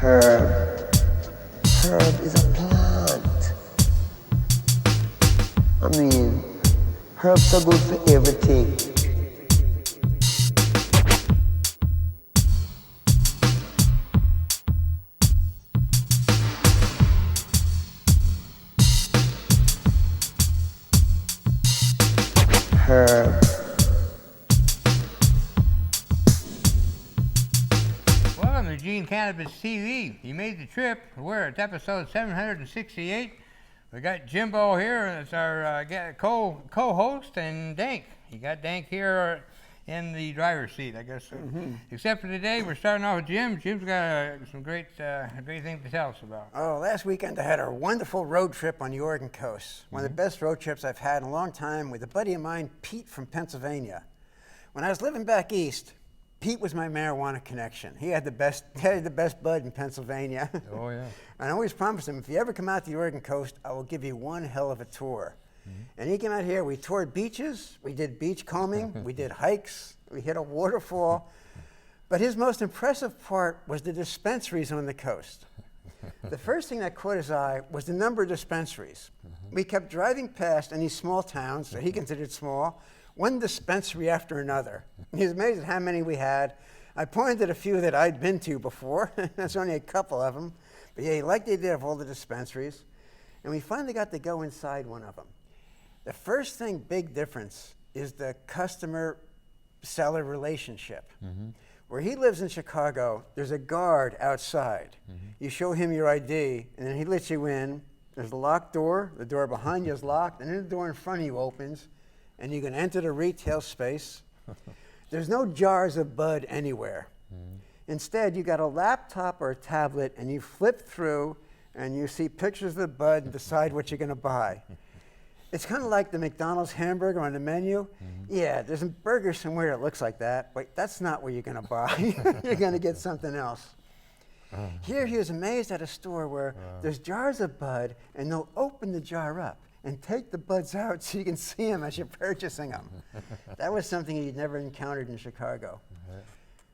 Herb. Herb is a plant. I mean, herbs are good for everything. Herb. Welcome to Eugene Cannabis TV. You made the trip. We're at episode 768. We got Jimbo here as our co-host, and Dank. You got Dank here in the driver's seat, I guess. Except for today, we're starting off with Jim. Jim's got some great things to tell us about. Oh, last weekend I had a wonderful road trip on the Oregon coast. One of the best road trips I've had in a long time with a buddy of mine, Pete from Pennsylvania. When I was living back east, Pete was my marijuana connection. He had the best bud in Pennsylvania. Oh, yeah. And I always promised him, if you ever come out to the Oregon coast, I will give you one hell of a tour. And he came out here, we toured beaches, we did beach combing, we did hikes, we hit a waterfall. But his most impressive part was the dispensaries on the coast. The first thing that caught his eye was the number of dispensaries. We kept driving past in these small towns that he considered small, one dispensary after another. He was amazed at how many we had. I pointed at a few that I'd been to before. There's only a couple of them. But yeah, he liked the idea of all the dispensaries. And we finally got to go inside one of them. The first thing, big difference, is the customer-seller relationship. Where he lives in Chicago, there's a guard outside. You show him your ID, and then he lets you in. There's a locked door. The door behind you is locked, and then the door in front of you opens, and you can enter the retail space. There's no jars of bud anywhere. Instead, you got a laptop or a tablet, and you flip through, and you see pictures of the bud and decide what you're going to buy. It's kind of like the McDonald's hamburger on the menu. Yeah, there's a burger somewhere that looks like that, but that's not what you're going to buy. You're going to get something else. Here he was amazed at a store where there's jars of bud, and they'll open the jar up and take the buds out so you can see them as you're purchasing them. That was something he'd never encountered in Chicago.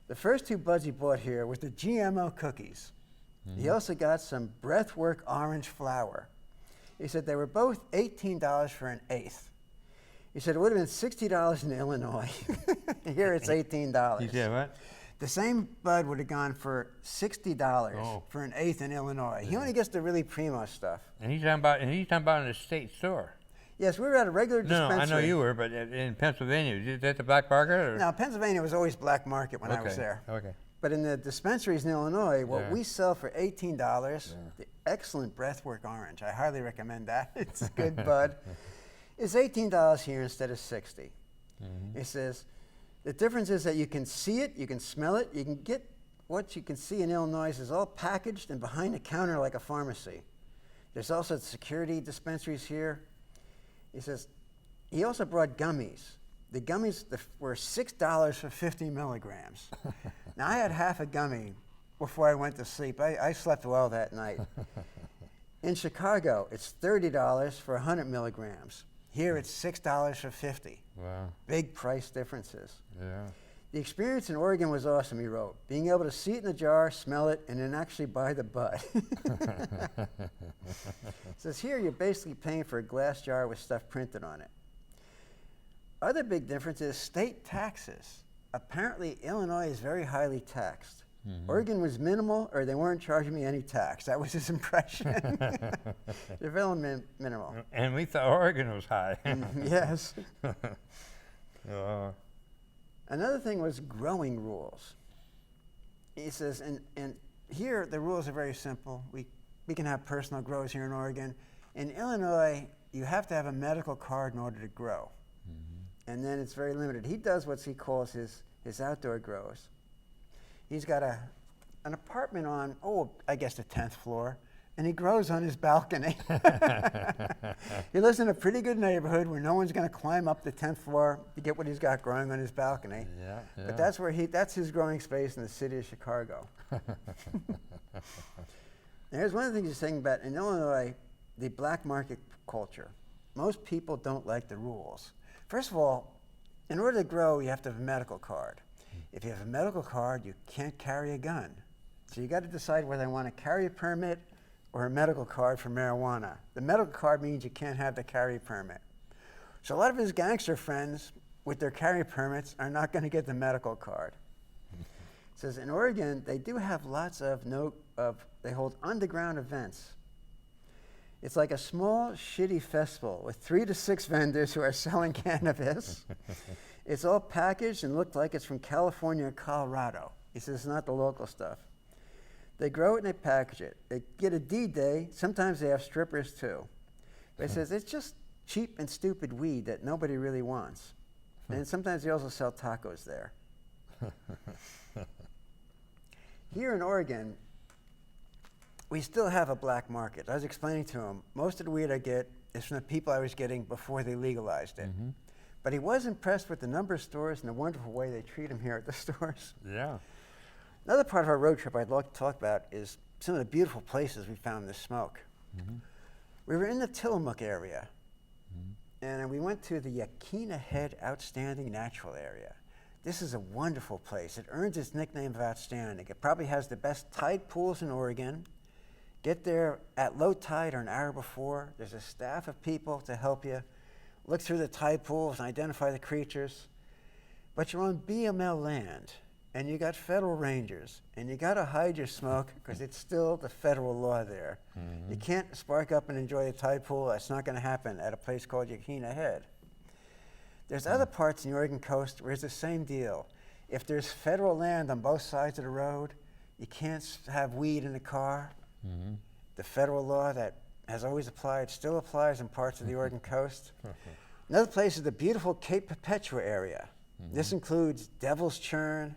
The first two buds he bought here was the GMO cookies. He also got some Breathwork orange flower. He said they were both $18 for an eighth. He said it would have been $60 in Illinois. Here it's $18. You said what? The same bud would have gone for $60 for an eighth in Illinois. He only gets the really primo stuff. And he's talking about in a state store. Yes, we were at a regular dispensary. No, I know you were, but in Pennsylvania, is that the black market? Or? No, Pennsylvania was always black market when I was there. Okay. But in the dispensaries in Illinois, what we sell for $18, the excellent Breathwork orange, I highly recommend that. It's a good bud. It's $18 here instead of $60. He says, the difference is that you can see it, you can smell it, you can get what you can see in Illinois is all packaged and behind the counter like a pharmacy. There's also security dispensaries here. He says, he also brought gummies. The gummies were $6 for 50 milligrams. Now, I had half a gummy before I went to sleep. I slept well that night. In Chicago, it's $30 for 100 milligrams. Here, it's $6 for 50. Wow. Big price differences. Yeah. The experience in Oregon was awesome, he wrote. Being able to see it in the jar, smell it, and then actually buy the bud. It says here, you're basically paying for a glass jar with stuff printed on it. Other big difference is state taxes. Apparently, Illinois is very highly taxed. Oregon was minimal, or they weren't charging me any tax. That was his impression. They're very minimal. And we thought Oregon was high. Yes. Another thing was growing rules. He says, and here the rules are very simple. We can have personal grows here in Oregon. In Illinois, you have to have a medical card in order to grow. And then it's very limited. He does what he calls his outdoor grows. He's got an apartment on, I guess the 10th floor, and he grows on his balcony. He lives in a pretty good neighborhood where no one's going to climb up the 10th floor to get what he's got growing on his balcony. Yeah. But that's his growing space in the city of Chicago. Here's one of the things he's saying about in Illinois, the black market culture. Most people don't like the rules. First of all, in order to grow, you have to have a medical card. If you have a medical card, you can't carry a gun. So you got to decide whether they want a carry permit or a medical card for marijuana. The medical card means you can't have the carry permit. So a lot of his gangster friends with their carry permits are not going to get the medical card. It says in Oregon, they do have lots of they hold underground events. It's like a small, shitty festival with 3 to 6 vendors who are selling cannabis. It's all packaged and looked like it's from California or Colorado. He says it's not the local stuff. They grow it and they package it. They get a D-Day. Sometimes they have strippers too. But he says it's just cheap and stupid weed that nobody really wants. And sometimes they also sell tacos there. Here in Oregon, we still have a black market. I was explaining to him, most of the weed I get is from the people I was getting before they legalized it. Mm-hmm. But he was impressed with the number of stores and the wonderful way they treat him here at the stores. Yeah. Another part of our road trip I'd like to talk about is some of the beautiful places we found this smoke. Mm-hmm. We were in the Tillamook area, and we went to the Yaquina Head Outstanding Natural Area. This is a wonderful place. It earns its nickname of outstanding. It probably has the best tide pools in Oregon. Get there at low tide or an hour before. There's a staff of people to help you look through the tide pools and identify the creatures. But you're on BML land, and you got federal rangers, and you got to hide your smoke because it's still the federal law there. Mm-hmm. You can't spark up and enjoy a tide pool. That's not going to happen at a place called Yaquina Head. There's other parts in the Oregon coast where it's the same deal. If there's federal land on both sides of the road, you can't have weed in the car. Mm-hmm. The federal law that has always applied still applies in parts of the Oregon coast. Another place is the beautiful Cape Perpetua area. Mm-hmm. This includes Devil's Churn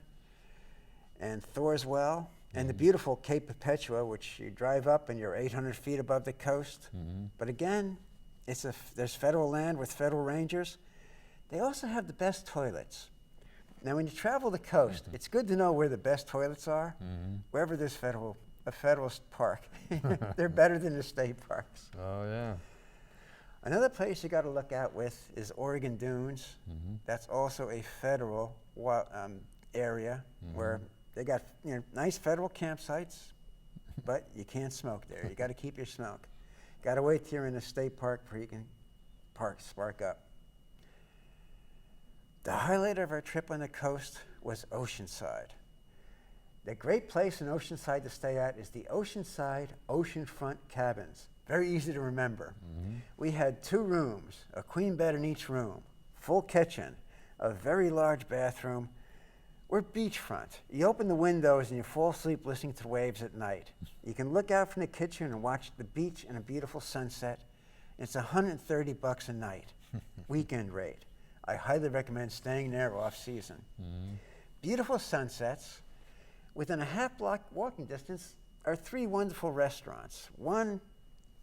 and Thor's Well, and the beautiful Cape Perpetua, which you drive up and you're 800 feet above the coast. Mm-hmm. But again, there's federal land with federal rangers. They also have the best toilets. Now, when you travel the coast, it's good to know where the best toilets are, wherever there's a federal park. They're better than the state parks. Oh, yeah. Another place you got to look out with is Oregon Dunes. Mm-hmm. That's also a federal area where they got nice federal campsites, but you can't smoke there. You got to keep your smoke. Got to wait till you're in a state park where you can spark up. The highlight of our trip on the coast was Oceanside. The great place in Oceanside to stay at is the Oceanside Oceanfront Cabins. Very easy to remember. Mm-hmm. We had 2 rooms, a queen bed in each room, full kitchen, a very large bathroom. We're beachfront. You open the windows and you fall asleep listening to the waves at night. You can look out from the kitchen and watch the beach and a beautiful sunset. It's $130 a night, weekend rate. I highly recommend staying there off season. Mm-hmm. Beautiful sunsets. Within a half-block walking distance are 3 wonderful restaurants. One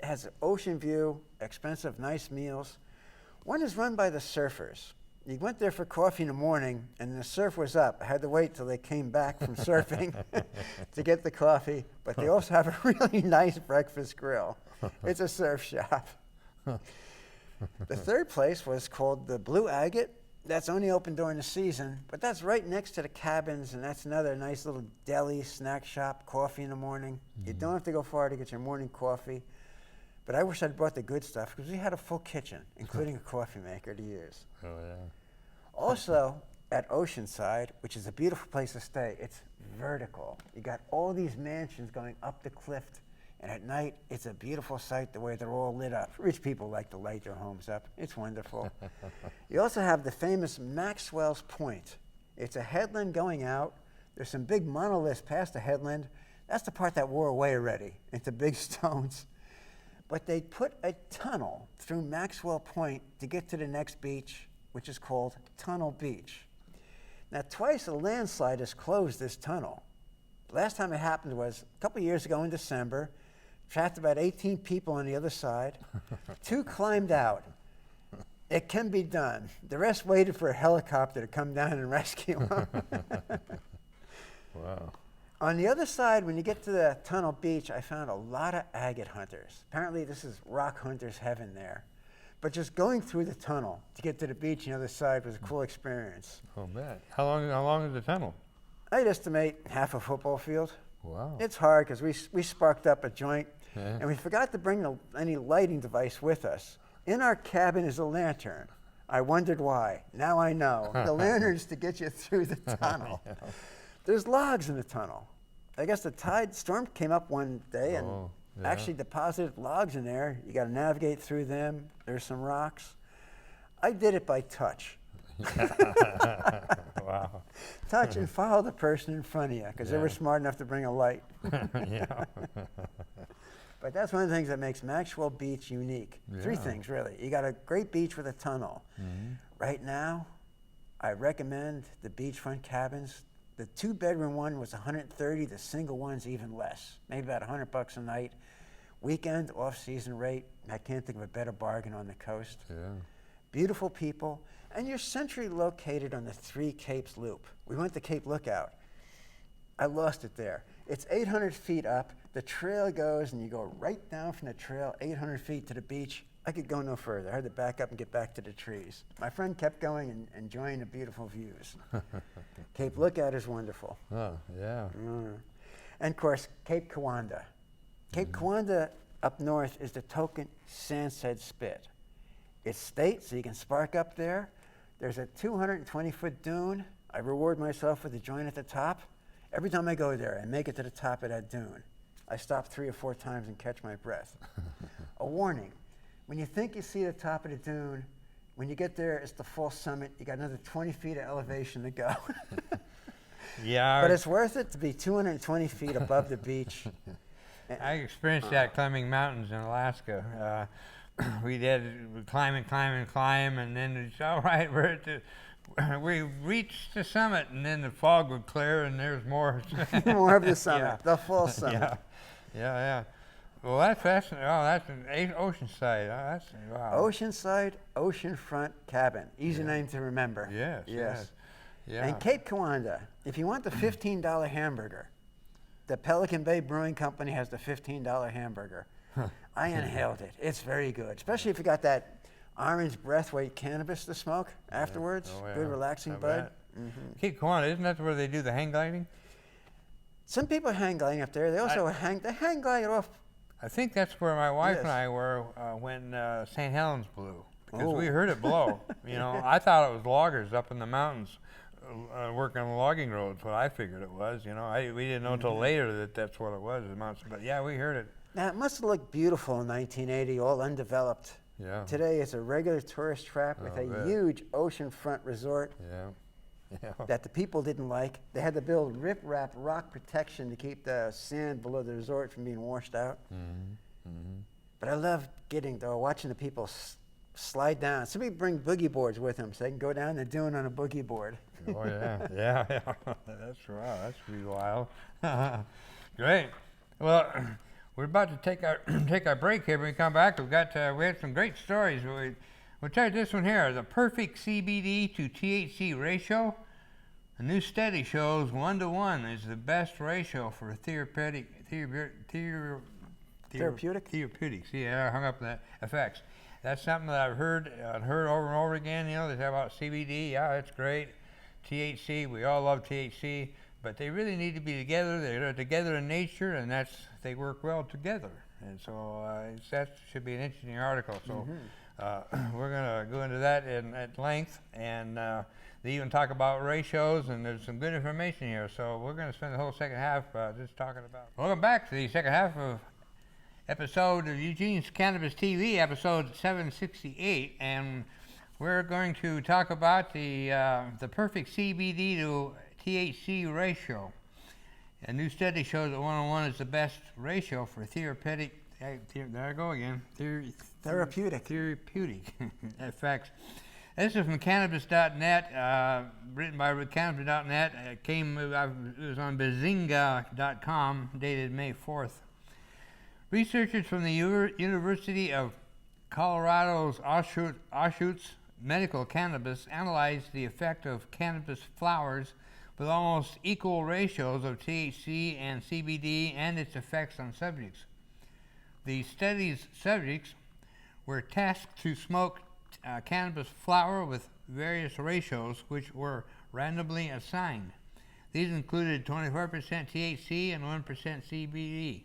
has an ocean view, expensive, nice meals. One is run by the surfers. You went there for coffee in the morning, and the surf was up. I had to wait till they came back from surfing to get the coffee. But they also have a really nice breakfast grill. It's a surf shop. The third place was called the Blue Agate. That's only open during the season, but that's right next to the cabins, and that's another nice little deli, snack shop, coffee in the morning. Mm-hmm. You don't have to go far to get your morning coffee, but I wish I'd brought the good stuff because we had a full kitchen, including a coffee maker to use. Oh, yeah. Also, at Oceanside, which is a beautiful place to stay, it's vertical. You got all these mansions going up the cliff, and at night, it's a beautiful sight the way they're all lit up. Rich people like to light their homes up. It's wonderful. You also have the famous Maxwell's Point. It's a headland going out. There's some big monoliths past the headland. That's the part that wore away already into big stones. But they put a tunnel through Maxwell Point to get to the next beach, which is called Tunnel Beach. Now, twice a landslide has closed this tunnel. The last time it happened was a couple years ago in December. Trapped about 18 people on the other side. 2 climbed out. It can be done. The rest waited for a helicopter to come down and rescue them. Wow. On the other side, when you get to the Tunnel Beach, I found a lot of agate hunters. Apparently, this is rock hunters' heaven there. But just going through the tunnel to get to the beach on the other side was a cool experience. Oh, man. How long is the tunnel? I'd estimate half a football field. Wow. It's hard because we sparked up a joint, Yeah. and we forgot to bring any lighting device with us. In our cabin is a lantern. I wondered why. Now I know. The lantern's to get you through the tunnel. Yeah. There's logs in the tunnel. I guess the storm came up one day and yeah. actually deposited logs in there. You got to navigate through them. There's some rocks. I did it by touch. Wow. Touch and follow the person in front of you because they were smart enough to bring a light. Yeah. But that's one of the things that makes Maxwell Beach unique. Three Yeah. things, really. You got a great beach with a tunnel. Right now, I recommend the beachfront cabins. The 2-bedroom one was $130. The single one's even less, maybe about $100 a night. Weekend, off-season rate. I can't think of a better bargain on the coast. Yeah. Beautiful people, and you're centrally located on the Three Capes Loop. We went to Cape Lookout. I lost it there. It's 800 feet up. The trail goes, and you go right down from the trail, 800 feet to the beach. I could go no further. I had to back up and get back to the trees. My friend kept going and enjoying the beautiful views. Cape Lookout is wonderful. Oh, yeah. And of course, Cape Kiwanda. Cape Kiwanda up north is the token Sandstead Spit. It's state, so you can spark up there. There's a 220-foot dune. I reward myself with a joint at the top. Every time I go there, I make it to the top of that dune. I stop 3 or 4 times and catch my breath. A warning, when you think you see the top of the dune, when you get there, it's the full summit. You got another 20 feet of elevation to go. Yeah. But it's worth it to be 220 feet above the beach. I experienced that climbing mountains in Alaska. We did climb, and then it's all right. We reached the summit, and then the fog would clear, and there's more. More of the summit, the full summit. Yeah. Well, that's an Oceanside. That's wow. Oceanside, oceanfront cabin. Easy name to remember. Yes. Yeah. And Cape Kiwanda, if you want the $15 hamburger, the Pelican Bay Brewing Company has the $15 hamburger. I inhaled it. It's very good, especially if you got that orange breathweight cannabis to smoke afterwards. Oh, yeah. Good relaxing I bud. bet. Cape Kiwanda, isn't that where they do the hang gliding? Some people hang gliding up there. They also hang glide off. I think that's where my wife Yes. and I were when St. Helens blew, because we Oh. heard it blow. I thought it was loggers up in the mountains working on the logging roads. What I figured it was. We didn't know until later that that's what it was. The mountains, but yeah, we heard it. Now, it must have looked beautiful in 1980, all undeveloped. Yeah. Today, it's a regular tourist trap with I a bet. huge oceanfront resort Yeah. that the people didn't like. They had to build rip-rap rock protection to keep the sand below the resort from being washed out. But I love watching the people slide down. Somebody bring boogie boards with them so they can go down the dune on a boogie board. Oh yeah. That's wow. That's pretty wild. Great. Well, we're about to take our break here. When we come back, we had some great stories. We'll tell you this one here: the perfect CBD to THC ratio. A new study shows 1:1 is the best ratio for therapeutics. Yeah, I hung up that effects. That's something that I've heard over and over again. They talk about CBD. Yeah, it's great. THC, we all love THC, but they really need to be together. They're together in nature, and they work well together. And so that should be an interesting article. So we're going to go into that at length, and they even talk about ratios, and there's some good information here. So we're going to spend the whole second half just talking about. Welcome back to the second half of episode of Eugene's Cannabis TV, episode 768, and we're going to talk about the perfect CBD to THC ratio. A new study shows that 1:1 is the best ratio for therapeutic. There I go again. Therapeutic effects. This is from cannabis.net, written by cannabis.net. It was on bazinga.com, dated May 4th. Researchers from the University of Colorado's Anschutz Medical Cannabis analyzed the effect of cannabis flowers with almost equal ratios of THC and CBD and its effects on subjects. The study's subjects were tasked to smoke cannabis flower with various ratios which were randomly assigned. These included 24% THC and 1% CBD,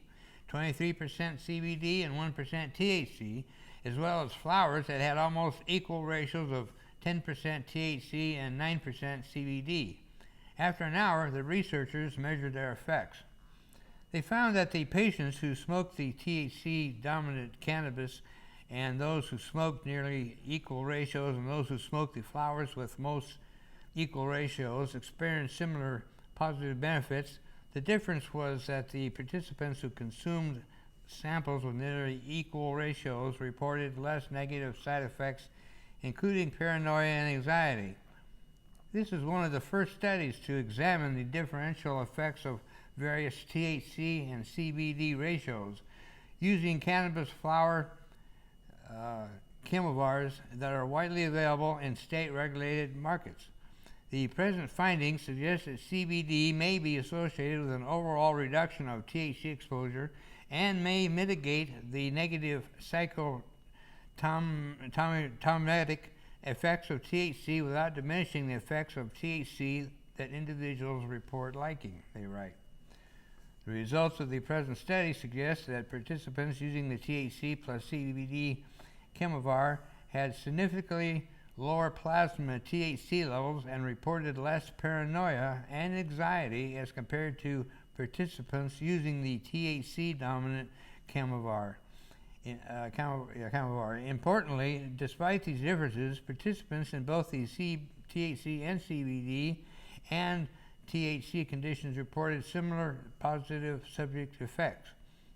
23% CBD and 1% THC, as well as flowers that had almost equal ratios of 10% THC and 9% CBD. After an hour, the researchers measured their effects. They found that the patients who smoked the THC-dominant cannabis and those who smoked nearly equal ratios and those who smoked the flowers with most equal ratios experienced similar positive benefits. The difference was that the participants who consumed samples with nearly equal ratios reported less negative side effects, including paranoia and anxiety. This is one of the first studies to examine the differential effects of various THC and CBD ratios using cannabis flower cultivars that are widely available in state-regulated markets. The present findings suggest that CBD may be associated with an overall reduction of THC exposure and may mitigate the negative psychotomimetic effects of THC without diminishing the effects of THC that individuals report liking, they write. The results of the present study suggest that participants using the THC plus CBD cultivar had significantly lower plasma THC levels and reported less paranoia and anxiety as compared to participants using the THC-dominant cultivar. Importantly, despite these differences, participants in both the THC and CBD and THC conditions reported similar positive subjective effects.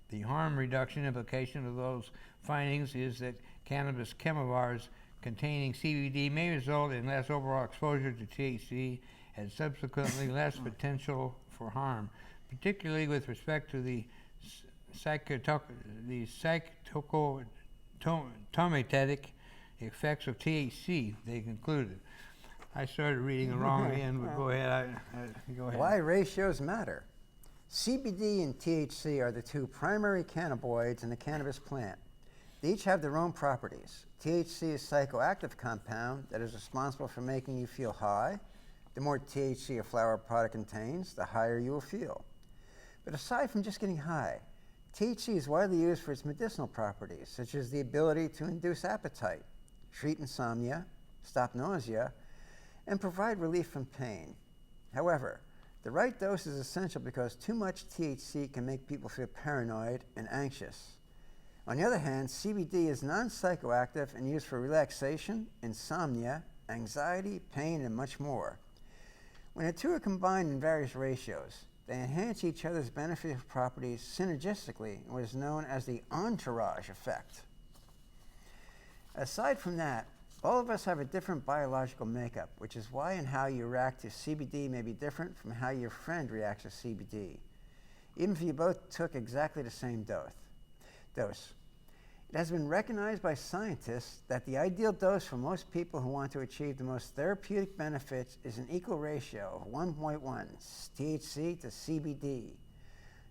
The harm reduction implication of those findings is that cannabis cultivars containing CBD may result in less overall exposure to THC and subsequently less potential for harm, particularly with respect to the psychotomimetic effects of THC, they concluded. I started reading the wrong end, but go ahead. Go ahead. Why ratios matter. CBD and THC are the two primary cannabinoids in the cannabis plant. They each have their own properties. THC is a psychoactive compound that is responsible for making you feel high. The more THC a flower product contains, the higher you will feel. But aside from just getting high, THC is widely used for its medicinal properties, such as the ability to induce appetite, treat insomnia, stop nausea, and provide relief from pain. However, the right dose is essential because too much THC can make people feel paranoid and anxious. On the other hand, CBD is non-psychoactive and used for relaxation, insomnia, anxiety, pain, and much more. When the two are combined in various ratios, they enhance each other's beneficial properties synergistically in what is known as the entourage effect. Aside from that, all of us have a different biological makeup, which is why and how you react to CBD may be different from how your friend reacts to CBD, even if you both took exactly the same dose. It has been recognized by scientists that the ideal dose for most people who want to achieve the most therapeutic benefits is an equal ratio of 1.1 THC to CBD.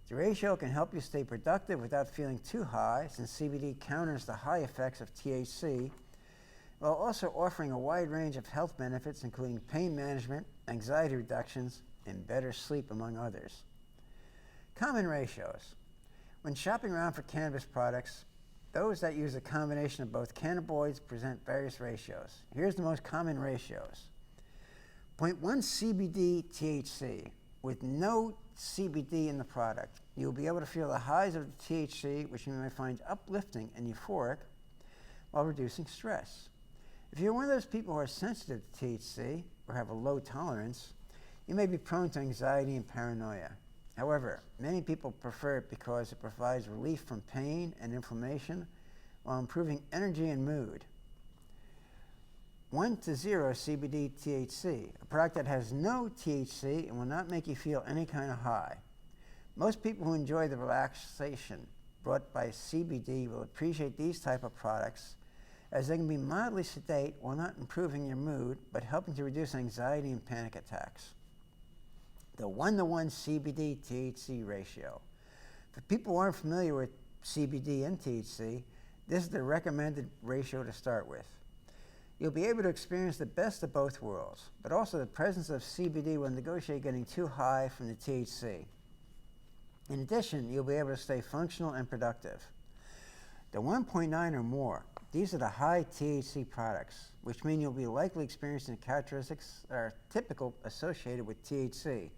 The ratio can help you stay productive without feeling too high, since CBD counters the high effects of THC, while also offering a wide range of health benefits, including pain management, anxiety reductions, and better sleep, among others. Common ratios. When shopping around for cannabis products, those that use a combination of both cannabinoids present various ratios. Here's the most common ratios. 0.1 CBD THC. With no CBD in the product, you'll be able to feel the highs of the THC, which you may find uplifting and euphoric, while reducing stress. If you're one of those people who are sensitive to THC or have a low tolerance, you may be prone to anxiety and paranoia. However, many people prefer it because it provides relief from pain and inflammation while improving energy and mood. 1 to 0 CBD THC, a product that has no THC and will not make you feel any kind of high. Most people who enjoy the relaxation brought by CBD will appreciate these type of products, as they can be mildly sedate while not improving your mood, but helping to reduce anxiety and panic attacks. The 1-to-1 CBD THC ratio. For people who aren't familiar with CBD and THC, this is the recommended ratio to start with. You'll be able to experience the best of both worlds, but also the presence of CBD will negotiate getting too high from the THC. In addition, you'll be able to stay functional and productive. The 1.9 or more, these are the high THC products, which mean you'll be likely experiencing the characteristics that are typical associated with THC.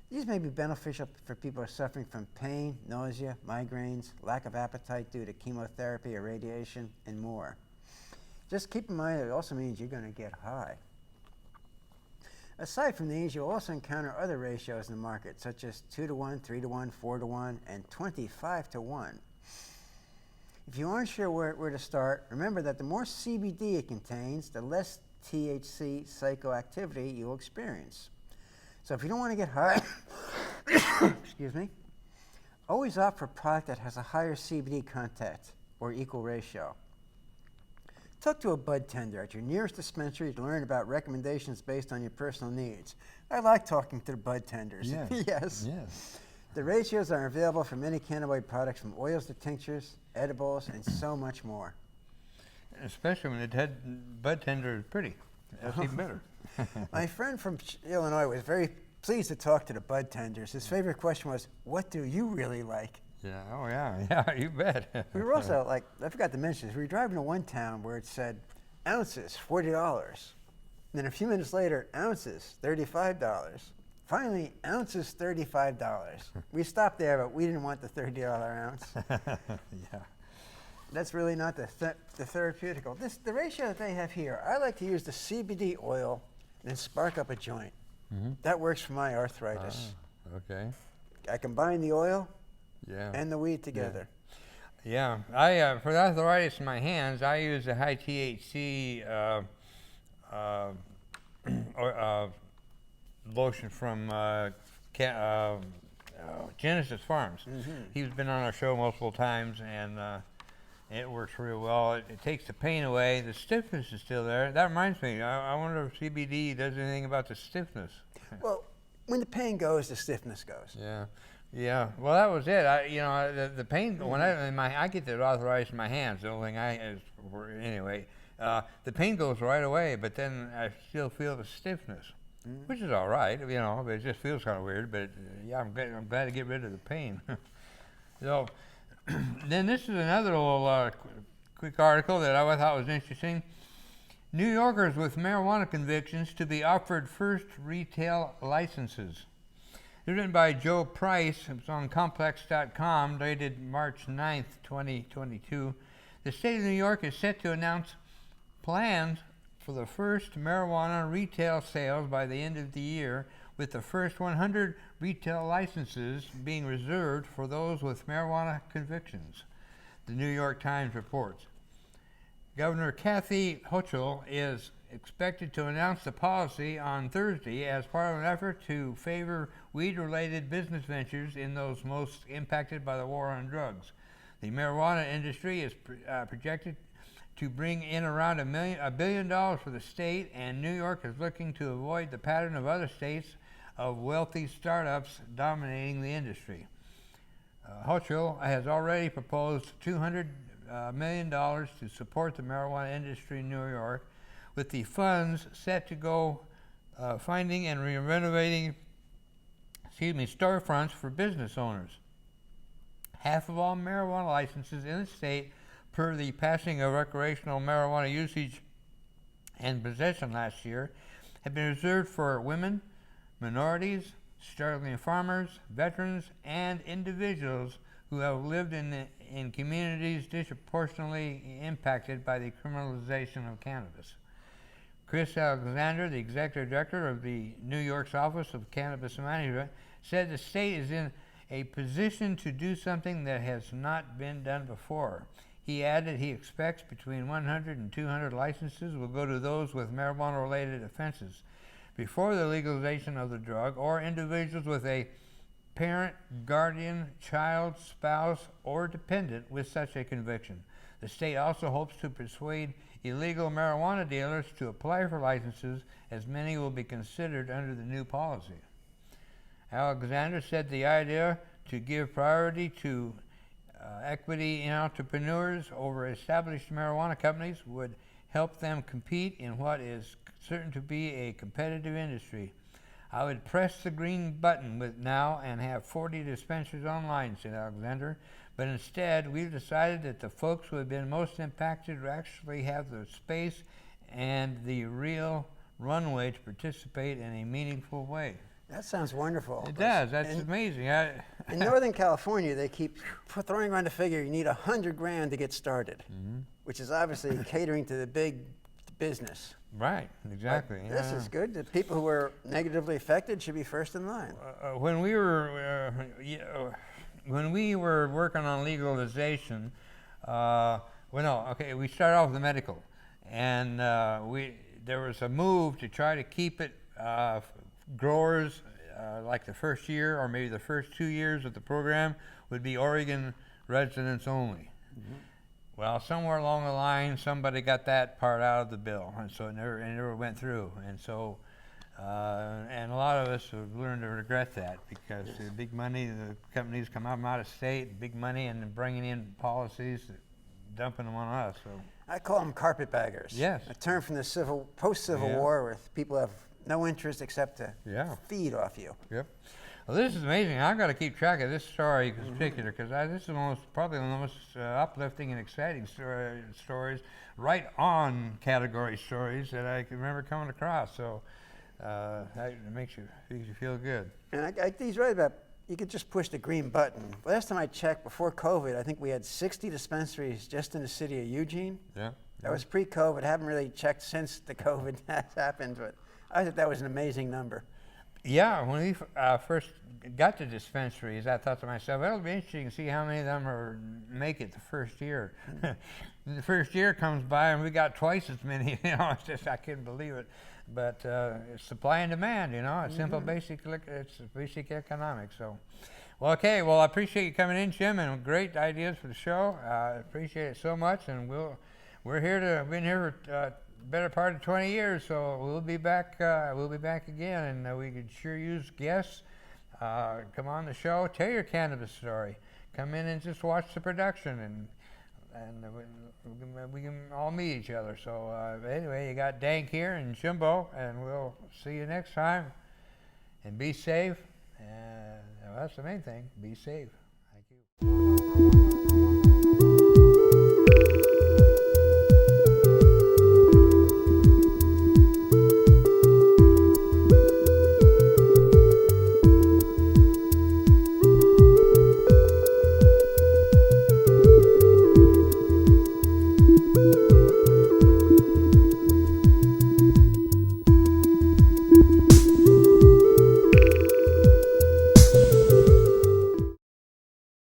These may be beneficial for people who are suffering from pain, nausea, migraines, lack of appetite due to chemotherapy or radiation, and more. Just keep in mind that it also means you're going to get high. Aside from these, you'll also encounter other ratios in the market, such as 2-to-1, 3-to-1, 4-to-1, and 25-to-1. If you aren't sure where to start, remember that the more CBD it contains, the less THC psychoactivity you'll experience. So if you don't want to get high, excuse me, always opt for a product that has a higher CBD content or equal ratio. Talk to a bud tender at your nearest dispensary to learn about recommendations based on your personal needs. I like talking to the bud tenders. Yeah. Yes. Yes. The ratios are available for many cannabinoid products, from oils to tinctures, edibles, and so much more. Especially when the bud tender is pretty. That's even better. My friend from Illinois was very pleased to talk to the bud tenders. His favorite question was, "What do you really like?" Yeah, oh yeah, you bet. We were also, like, I forgot to mention this, we were driving to one town where it said, ounces, $40. And then a few minutes later, ounces, $35. Finally, ounces, $35. We stopped there, but we didn't want the $30 ounce. Yeah. That's really not the therapeutical. The ratio that they have here, I like to use the CBD oil and then spark up a joint. Mm-hmm. That works for my arthritis. Okay. I combine the oil Yeah. and the weed together. Yeah, I for the arthritis in my hands, I use a high THC lotion from Genesis Farms. Mm-hmm. He's been on our show multiple times, and it works real well. It takes the pain away. The stiffness is still there. That reminds me, I wonder if CBD does anything about the stiffness. Well, when the pain goes, the stiffness goes. Yeah. Yeah, well, that was it. The pain when I get the arthritis in my hands. The only thing anyway, the pain goes right away, but then I still feel the stiffness, which is all right, but it just feels kind of weird. But yeah, I'm glad to get rid of the pain. So, then this is another little quick article that I thought was interesting. New Yorkers with marijuana convictions to be offered first retail licenses. Written by Joe Price. It was on complex.com, dated March 9th, 2022. The state of New York is set to announce plans for the first marijuana retail sales by the end of the year, with the first 100 retail licenses being reserved for those with marijuana convictions, the New York Times reports. Governor Kathy Hochul is expected to announce the policy on Thursday as part of an effort to favor weed-related business ventures in those most impacted by the war on drugs. The marijuana industry is projected to bring in around $1 billion for the state, and New York is looking to avoid the pattern of other states of wealthy startups dominating the industry. Hochul has already proposed $200 million to support the marijuana industry in New York, with the funds set to go finding and renovating storefronts for business owners. Half of all marijuana licenses in the state, per the passing of recreational marijuana usage and possession last year, have been reserved for women, minorities, struggling farmers, veterans, and individuals who have lived in communities disproportionately impacted by the criminalization of cannabis. Chris Alexander, the executive director of the New York's Office of Cannabis Management, said the state is in a position to do something that has not been done before. He added he expects between 100 and 200 licenses will go to those with marijuana-related offenses before the legalization of the drug, or individuals with a parent, guardian, child, spouse, or dependent with such a conviction. The state also hopes to persuade illegal marijuana dealers to apply for licenses, as many will be considered under the new policy. Alexander said the idea to give priority to equity in entrepreneurs over established marijuana companies would help them compete in what is certain to be a competitive industry. I would press the green button with now and have 40 dispensaries online, said Alexander, but instead we've decided that the folks who have been most impacted will actually have the space and the real runway to participate in a meaningful way. That sounds wonderful. It does. That's amazing. In Northern California, they keep throwing around the figure you need $100,000 to get started, which is obviously catering to the big business. Right, exactly. But this is good. The people who are negatively affected should be first in line. When we were working on legalization, we started off with the medical, and there was a move to try to keep it growers like the first year or maybe the first 2 years of the program would be Oregon residents only. Well, somewhere along the line, somebody got that part out of the bill, and so it never went through. And so, and a lot of us have learned to regret that because the big money, the companies come out of state, big money, and bringing in policies, dumping them on us. So I call them carpetbaggers. Yes. A term from the post-Civil War where people have no interest except to feed off you. Yep. Well, this is amazing. I've got to keep track of this story in particular because this is probably one of the most uplifting and exciting stories, right on category stories that I can remember coming across. So that makes you feel good. And he's right about you could just push the green button. Last time I checked, before COVID, I think we had 60 dispensaries just in the city of Eugene. Yeah. That was pre-COVID. I haven't really checked since the COVID has happened, but I thought that was an amazing number. Yeah, when we first got to dispensaries, I thought to myself, well, it'll be interesting to see how many of them make it the first year. The first year comes by and we got twice as many. It's just, I couldn't believe it. But it's supply and demand, it's simple, it's basic economics. So, well, okay, well, I appreciate you coming in, Jim, and great ideas for the show. I appreciate it so much, and we're here been here for better part of 20 years, so we'll be back again, and we could sure use guests. Come on the show, tell your cannabis story, come in and just watch the production, and we can all meet each other. So anyway, you got Dank here and Jimbo, and we'll see you next time, and be safe, and that's the main thing, be safe. Thank you.